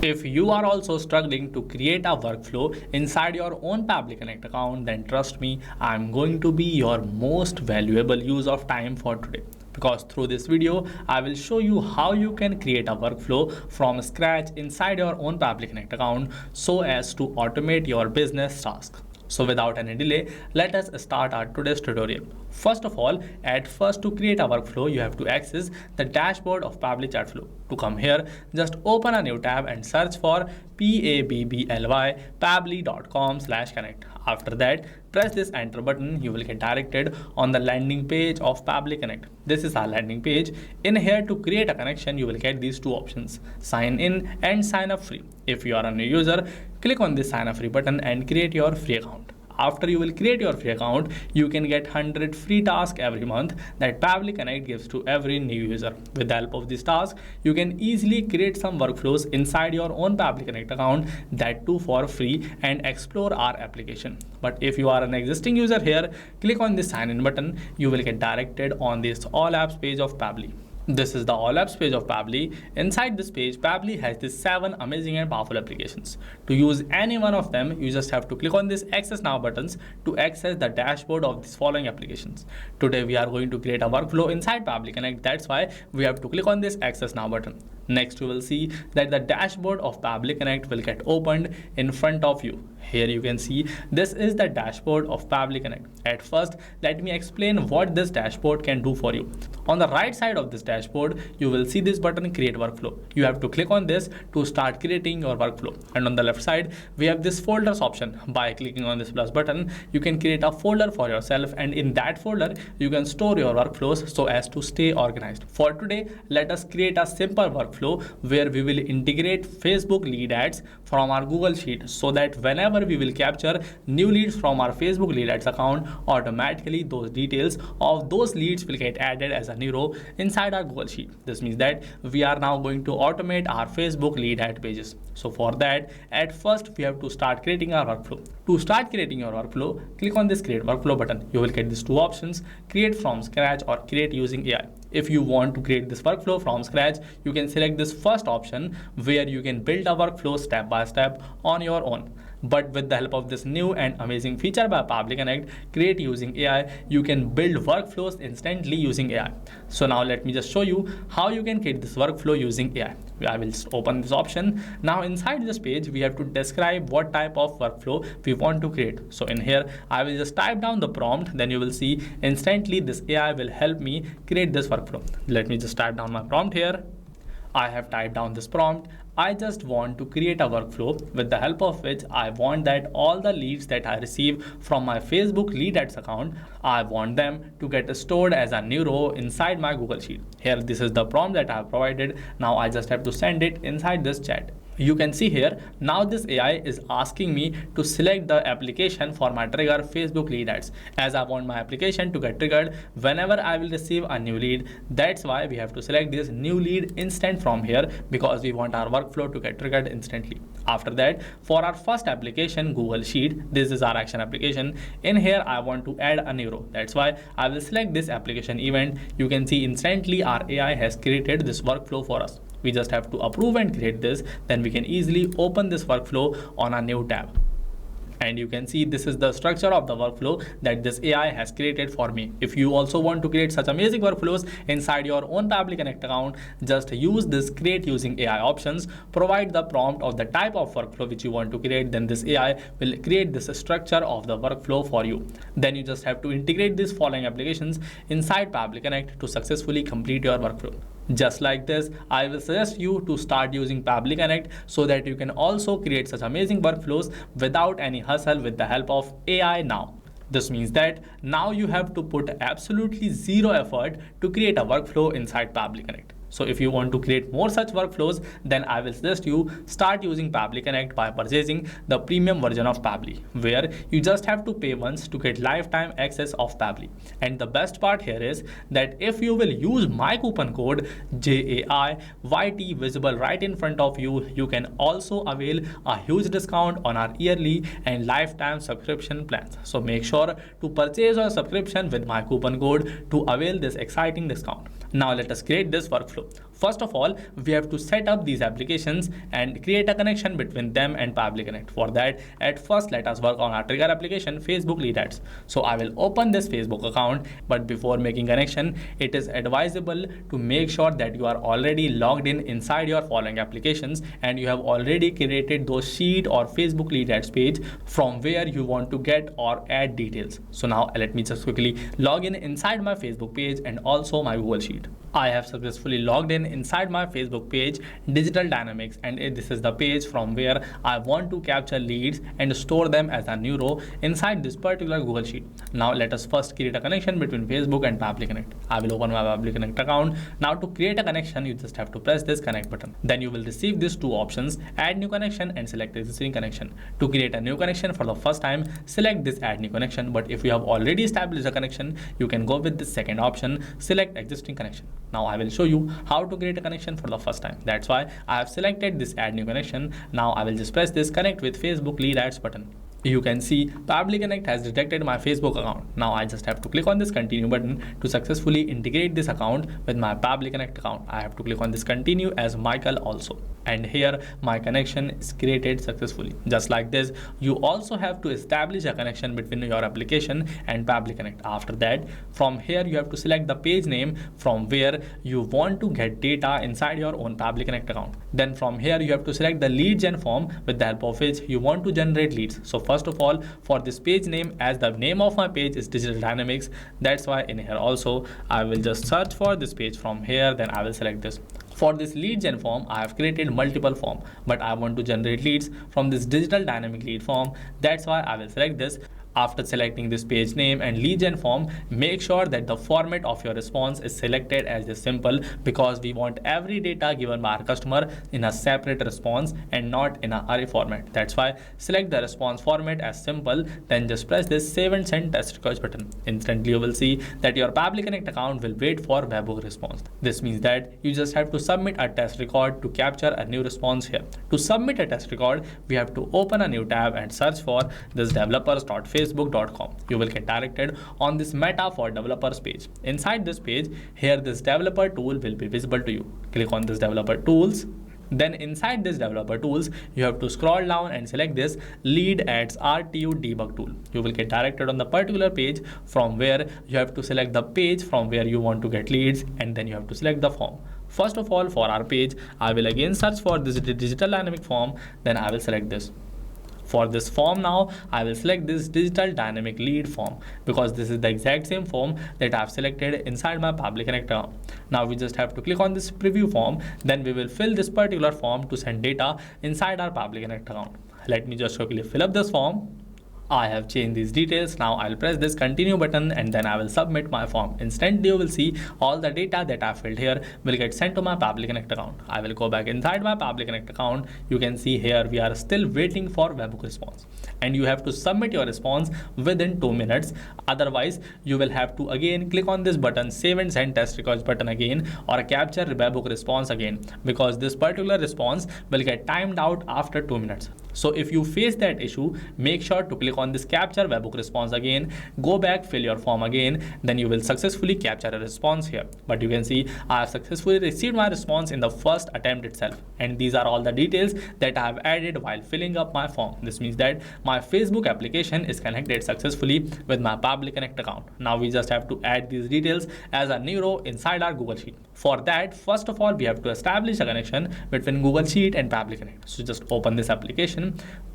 If you are also struggling to create a workflow inside your own Pabbly Connect account, then trust me, I'm going to be your most valuable use of time for today. Because through this video, I will show you how you can create a workflow from scratch inside your own Pabbly Connect account so as to automate your business tasks. So without any delay, let us start our today's tutorial. First of all, at first to create a workflow, you have to access the dashboard of Pabbly Chatflow. To come here, just open a new tab and search for pabbly.com/connect. After that, press this enter button. You will get directed on the landing page of Pabbly Connect. This is our landing page. In here, to create a connection, you will get these two options: sign in and sign up free. If you are a new user, click on this sign up free button and create your free account. After you will create your free account, you can get 100 free tasks every month that Pabbly Connect gives to every new user. With the help of these tasks, you can easily create some workflows inside your own Pabbly Connect account, that too for free, and explore our application. But if you are an existing user here, click on this sign in button. You will get directed on this all apps page of Pabbly. This is the all apps page of Pabbly. Inside this page, Pabbly has these 7 amazing and powerful applications. To use any one of them, you just have to click on this access now buttons to access the dashboard of these following applications. Today we are going to create a workflow inside Pabbly Connect. That's why we have to click on this access now button. Next, you will see that the dashboard of Pabbly Connect will get opened in front of you. Here you can see this is the dashboard of Pabbly Connect. At first, let me explain what this dashboard can do for you. On the right side of this dashboard, you will see this button create workflow. You have to click on this to start creating your workflow. And on the left side, we have this folders option. By clicking on this plus button, you can create a folder for yourself, and in that folder, you can store your workflows so as to stay organized. For today, let us create a simple workflow where we will integrate Facebook lead ads from our Google Sheet so that whenever we will capture new leads from our Facebook lead ads account, automatically those details of those leads will get added as a new row inside our Google Sheet. This means that we are now going to automate our Facebook lead ad pages. So for that, at first we have to start creating our workflow. To start creating your workflow, click on this create workflow button. You will get these two options: create from scratch or create using AI. If you want to create this workflow from scratch, you can select this first option where you can build a workflow step by step on your own. But with the help of this new and amazing feature by Pabbly Connect, create using AI, you can build workflows instantly using AI. So now let me just show you how you can create this workflow using AI. I will just open this option. Now inside this page, we have to describe what type of workflow we want to create. So in here, I will just type down the prompt. Then you will see instantly this AI will help me create this workflow. Let me just type down my prompt here. I have typed down this prompt. I just want to create a workflow with the help of which I want that all the leads that I receive from my Facebook lead ads account, I want them to get stored as a new row inside my Google Sheet. Here, this is the prompt that I have provided. Now I just have to send it inside this chat. You can see here, now this AI is asking me to select the application for my trigger Facebook lead ads, as I want my application to get triggered whenever I will receive a new lead. That's why we have to select this new lead instant from here, because we want our workflow to get triggered instantly. After that, for our first application, Google Sheet, this is our action application. In here, I want to add a new row. That's why I will select this application event. You can see instantly our AI has created this workflow for us. We just have to approve and create this. Then we can easily open this workflow on a new tab. And you can see this is the structure of the workflow that this AI has created for me. If you also want to create such amazing workflows inside your own Pabbly Connect account, just use this create using AI options, provide the prompt of the type of workflow which you want to create, then this AI will create this structure of the workflow for you. Then you just have to integrate these following applications inside Pabbly Connect to successfully complete your workflow. Just like this, I will suggest you to start using Pabbly Connect so that you can also create such amazing workflows without any hustle with the help of AI now. This means that now you have to put absolutely zero effort to create a workflow inside Pabbly Connect. So if you want to create more such workflows, then I will suggest you start using Pabbly Connect by purchasing the premium version of Pabbly, where you just have to pay once to get lifetime access of Pabbly. And the best part here is that if you will use my coupon code JAIYT visible right in front of you, you can also avail a huge discount on our yearly and lifetime subscription plans. So make sure to purchase your subscription with my coupon code to avail this exciting discount. Now let us create this workflow. First of all, we have to set up these applications and create a connection between them and Pabbly Connect. For that, at first let us work on our trigger application, Facebook lead ads. So I will open this Facebook account, but before making connection, it is advisable to make sure that you are already logged in inside your following applications and you have already created those sheet or Facebook lead ads page from where you want to get or add details. So now let me just quickly log in inside my Facebook page and also my Google Sheet. I have successfully logged in inside my Facebook page, Digital Dynamics, and this is the page from where I want to capture leads and store them as a new row inside this particular Google Sheet. Now let us first create a connection between Facebook and Pabbly Connect. I will open my Pabbly Connect account. Now to create a connection, you just have to press this connect button. Then you will receive these two options, add new connection and select existing connection. To create a new connection for the first time, select this add new connection, but if you have already established a connection, you can go with the second option, select existing connection. Now I will show you how to create a connection for the first time. That's why I have selected this add new connection. Now I will just press this connect with Facebook lead ads button. You can see Pabbly Connect has detected my Facebook account. Now I just have to click on this continue button to successfully integrate this account with my Pabbly Connect account. I have to click on this continue as Michael also. And here my connection is created successfully. Just like this, you also have to establish a connection between your application and Pabbly Connect. After that, from here you have to select the page name from where you want to get data inside your own Pabbly Connect account. Then from here you have to select the lead gen form with the help of which you want to generate leads. So first of all, for this page name, as the name of my page is Digital Dynamics, that's why in here also I will just search for this page from here, then I will select this. For this lead gen form, I have created multiple form, but I want to generate leads from this digital dynamic lead form. That's why I will select this. After selecting this page name and lead gen form, make sure that the format of your response is selected as this simple, because we want every data given by our customer in a separate response and not in an array format. That's why select the response format as simple, then just press this save and send test request button. Instantly you will see that your Pabbly Connect account will wait for webhook response. This means that you just have to submit a test record to capture a new response here. To submit a test record, we have to open a new tab and search for this developers.facebook.com. You will get directed on this Meta for developers page. Inside this page, here this developer tool will be visible to you. Click on this developer tools. Then inside this developer tools, you have to scroll down and select this lead ads RTU debug tool. You will get directed on the particular page from where you have to select the page from where you want to get leads, and then you have to select the form. First of all, for our page, I will again search for this digital dynamic form, then I will select this. For this form now, I will select this digital dynamic lead form, because this is the exact same form that I have selected inside my Pabbly Connect account. Now we just have to click on this preview form, then we will fill this particular form to send data inside our Pabbly Connect account. Let me just quickly fill up this form. I have changed these details. Now I'll press this continue button and then I will submit my form. Instantly you will see all the data that I filled here will get sent to my Pabbly Connect account. I will go back inside my Pabbly Connect account. You can see here we are still waiting for webhook response, and you have to submit your response within 2 minutes. Otherwise you will have to again click on this button save and send test records button again, or capture webhook response again, because this particular response will get timed out after 2 minutes. So if you face that issue, make sure to click on this capture webhook response again, go back, fill your form again, then you will successfully capture a response here. But you can see I have successfully received my response in the first attempt itself, and these are all the details that I have added while filling up my form. This means that my Facebook application is connected successfully with my Pabbly Connect account. Now we just have to add these details as a new row inside our Google Sheet. For that, first of all, we have to establish a connection between Google Sheet and Pabbly Connect. So just open this application,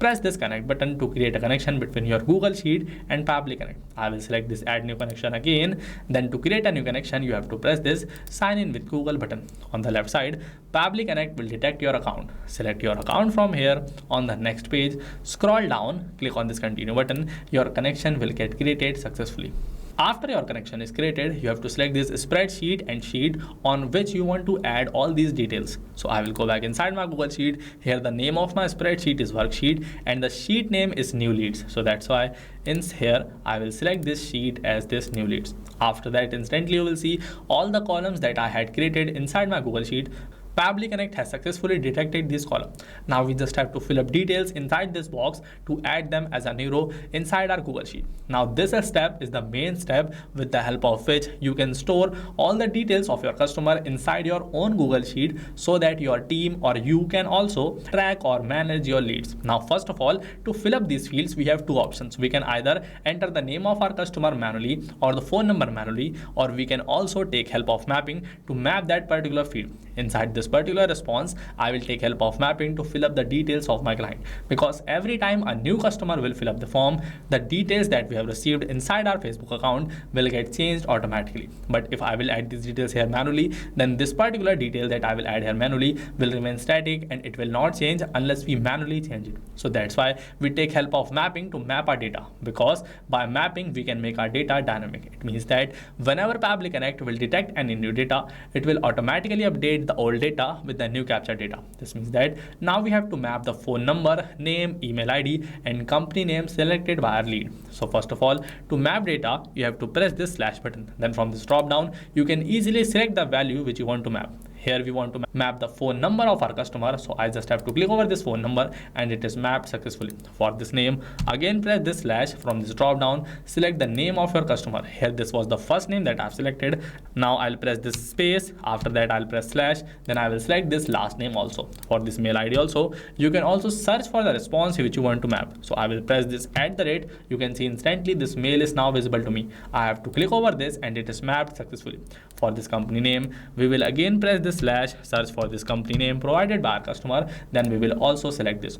press this connect button to create a connection between your Google Sheet and Pabbly Connect. I will select this add new connection again. Then to create a new connection, you have to press this sign in with Google button. On the left side, Pabbly Connect will detect your account. Select your account from here. On the next page, scroll down, click on this continue button. Your connection will get created successfully. After your connection is created, you have to select this spreadsheet and sheet on which you want to add all these details. So I will go back inside my Google Sheet. Here the name of my spreadsheet is worksheet and the sheet name is new leads. So that's why in here I will select this sheet as this new leads. After that, instantly you will see all the columns that I had created inside my Google Sheet Pabbly Connect has successfully detected this column. Now we just have to fill up details inside this box to add them as a new row inside our Google Sheet. Now this step is the main step with the help of which you can store all the details of your customer inside your own Google Sheet so that your team or you can also track or manage your leads. Now first of all, to fill up these fields we have two options. We can either enter the name of our customer manually or the phone number manually, or we can also take help of mapping to map that particular field. Inside this particular response, I will take help of mapping to fill up the details of my client, because every time a new customer will fill up the form, the details that we have received inside our Facebook account will get changed automatically. But if I will add these details here manually, then this particular detail that I will add here manually will remain static and it will not change unless we manually change it. So that's why we take help of mapping to map our data, because by mapping we can make our data dynamic. It means that whenever Pabbly Connect will detect any new data, it will automatically update the old data with the new captured data. This means that now we have to map the phone number, name, email ID and company name selected by our lead. So first of all, to map data, you have to press this slash button. Then from this drop down, you can easily select the value which you want to map. Here we want to map the phone number of our customer, so I just have to click over this phone number and it is mapped successfully. For this name, again press this slash. From this drop down, select the name of your customer. Here this was the first name that I've selected. Now I'll press this space. After that I'll press slash. Then I will select this last name also. For this mail ID also, you can also search for the response which you want to map. So I will press this @. You can see instantly this mail is now visible to me. I have to click over this and it is mapped successfully. For this company name, we will again press this slash, search for this company name provided by our customer. Then we will also select this.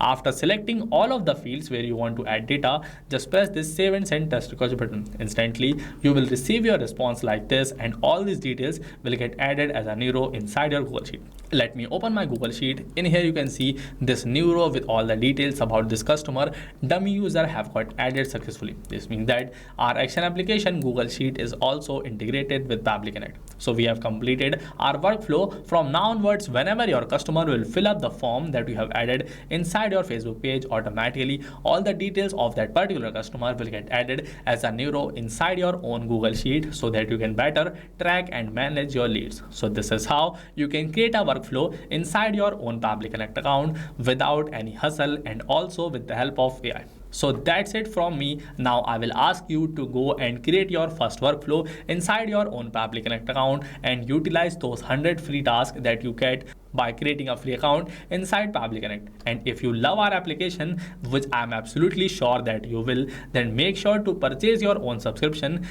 After selecting all of the fields where you want to add data, just press this save and send test request button. Instantly, you will receive your response like this and all these details will get added as a new row inside your Google Sheet. Let me open my Google Sheet. In here you can see this new row with all the details about this customer. Dummy user have got added successfully. This means that our action application Google Sheet is also integrated with Pabbly Connect. So we have completed our workflow. From now onwards, whenever your customer will fill up the form that you have added inside your Facebook page, automatically all the details of that particular customer will get added as a new row inside your own Google Sheet so that you can better track and manage your leads. So this is how you can create a workflow inside your own Pabbly Connect account without any hustle and also with the help of AI. So that's it from me. Now I will ask you to go and create your first workflow inside your own Pabbly Connect account and utilize those 100 free tasks that you get by creating a free account inside Pabbly Connect. And if you love our application, which I'm absolutely sure that you will, then make sure to purchase your own subscription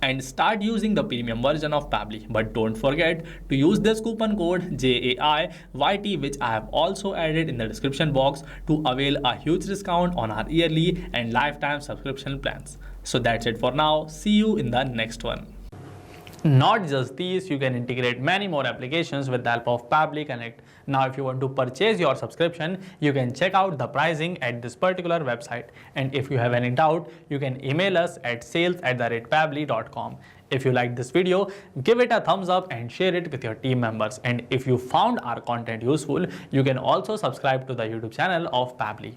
and start using the premium version of Pabbly. But don't forget to use this coupon code JAIYT, which I have also added in the description box, to avail a huge discount on our yearly and lifetime subscription plans. So that's it for now. See you in the next one. Not just these, you can integrate many more applications with the help of Pabbly Connect. Now if you want to purchase your subscription, you can check out the pricing at this particular website. And if you have any doubt, you can email us at sales@pabbly.com. If you like this video, give it a thumbs up and share it with your team members. And if you found our content useful, you can also subscribe to the YouTube channel of Pabbly.